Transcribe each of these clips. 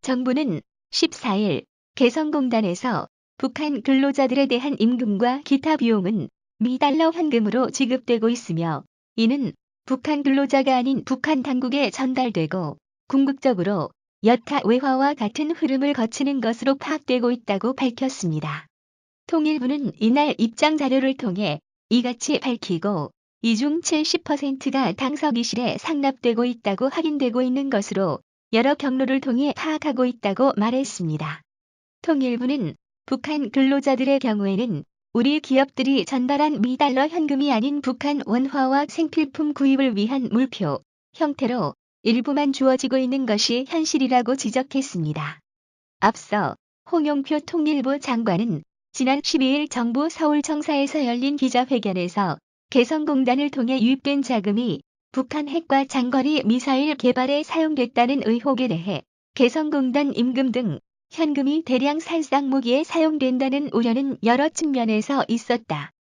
정부는 14일 개성공단에서 북한 근로자들에 대한 임금과 기타 비용은 미달러 현금으로 지급되고 있으며 이는 북한 근로자가 아닌 북한 당국에 전달되고 궁극적으로 여타 외화와 같은 흐름을 거치는 것으로 파악되고 있다고 밝혔습니다. 통일부는 이날 입장 자료를 통해 이같이 밝히고 이 중 70%가 당서기실에 상납되고 있다고 확인되고 있는 것으로 여러 경로를 통해 파악하고 있다고 말했습니다. 통일부는 북한 근로자들의 경우에는 우리 기업들이 전달한 미달러 현금이 아닌 북한 원화와 생필품 구입을 위한 물표 형태로 일부만 주어지고 있는 것이 현실이라고 지적했습니다. 앞서 홍영표 통일부 장관은 지난 12일 정부 서울청사에서 열린 기자회견에서 개성공단을 통해 유입된 자금이 북한 핵과 장거리 미사일 개발에 사용됐다는 의혹에 대해 개성공단 임금 등 현금이 대량 살상 무기에 사용된다는 우려는 여러 측면에서 있었다.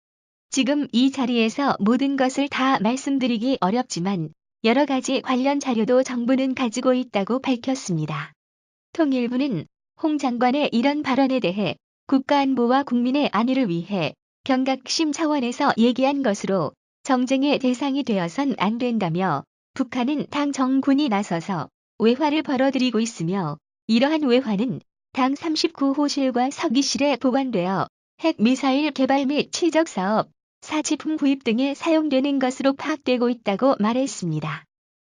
지금 이 자리에서 모든 것을 다 말씀드리기 어렵지만 여러 가지 관련 자료도 정부는 가지고 있다고 밝혔습니다. 통일부는 홍 장관의 이런 발언에 대해 국가안보와 국민의 안위를 위해 경각심 차원에서 얘기한 것으로 정쟁의 대상이 되어선 안 된다며 북한은 당 정군이 나서서 외화를 벌어들이고 있으며 이러한 외화는 당 39호실과 서기실에 보관되어 핵미사일 개발 및 치적사업, 사치품 구입 등에 사용되는 것으로 파악되고 있다고 말했습니다.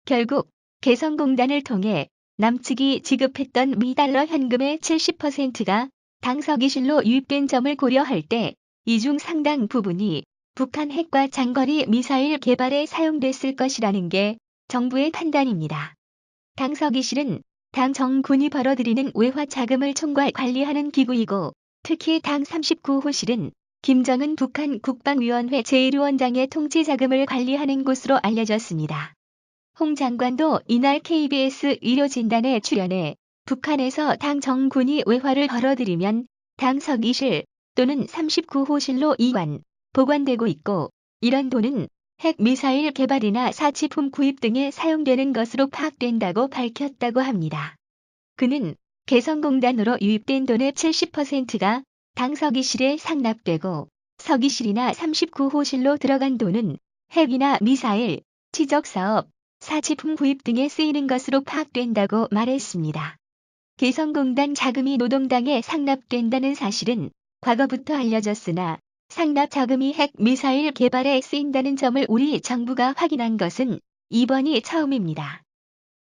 결국 개성공단을 통해 남측이 지급했던 미달러 현금의 70%가 당서기실로 유입된 점을 고려할 때 이 중 상당 부분이 북한 핵과 장거리 미사일 개발에 사용됐을 것이라는 게 정부의 판단입니다. 당서기실은 당 정군이 벌어들이는 외화 자금을 총괄 관리하는 기구이고 특히 당 39호실은 김정은 북한 국방위원회 제1위원장의 통치 자금을 관리하는 곳으로 알려졌습니다. 홍 장관도 이날 KBS 의료진단에 출연해 북한에서 당 정군이 외화를 벌어들이면 당 서기실 또는 39호실로 이관, 보관되고 있고 이런 돈은 핵미사일 개발이나 사치품 구입 등에 사용되는 것으로 파악된다고 밝혔다고 합니다. 그는 개성공단으로 유입된 돈의 70%가 당 서기실에 상납되고 서기실이나 39호실로 들어간 돈은 핵이나 미사일, 치적사업, 사치품 구입 등에 쓰이는 것으로 파악된다고 말했습니다. 개성공단 자금이 노동당에 상납된다는 사실은 과거부터 알려졌으나 상납 자금이 핵 미사일 개발에 쓰인다는 점을 우리 정부가 확인한 것은 이번이 처음입니다.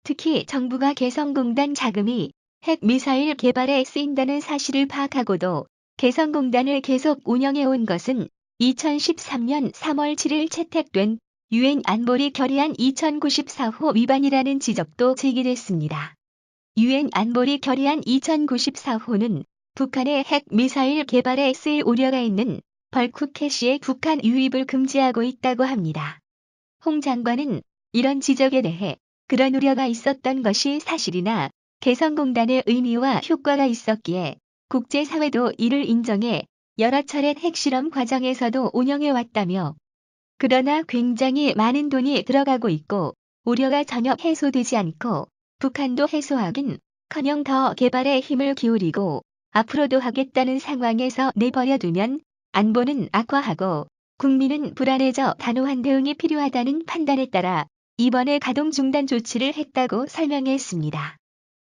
특히 정부가 개성공단 자금이 핵 미사일 개발에 쓰인다는 사실을 파악하고도 개성공단을 계속 운영해 온 것은 2013년 3월 7일 채택된 유엔 안보리 결의안 2094호 위반이라는 지적도 제기됐습니다. 유엔 안보리 결의안 2094호는 북한의 핵 미사일 개발에 쓰일 우려가 있는 벌쿠 캐시의 북한 유입을 금지하고 있다고 합니다. 홍 장관은 이런 지적에 대해 그런 우려가 있었던 것이 사실이나 개성공단의 의미와 효과가 있었기에 국제사회도 이를 인정해 여러 차례 핵실험 과정에서도 운영해 왔다며 그러나 굉장히 많은 돈이 들어가고 있고 우려가 전혀 해소되지 않고 북한도 해소하긴커녕 더 개발에 힘을 기울이고 앞으로도 하겠다는 상황에서 내버려 두면 안보는 악화하고 국민은 불안해져 단호한 대응이 필요하다는 판단에 따라 이번에 가동 중단 조치를 했다고 설명했습니다.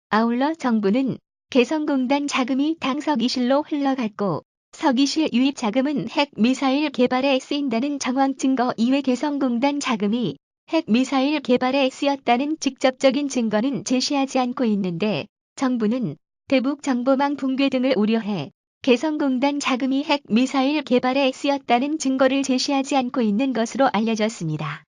아울러 정부는 개성공단 자금이 당 서기실로 흘러갔고 서기실 유입 자금은 핵 미사일 개발에 쓰인다는 정황 증거 이외 개성공단 자금이 핵 미사일 개발에 쓰였다는 직접적인 증거는 제시하지 않고 있는데 정부는 대북 정보망 붕괴 등을 우려해 개성공단 자금이 핵 미사일 개발에 쓰였다는 증거를 제시하지 않고 있는 것으로 알려졌습니다.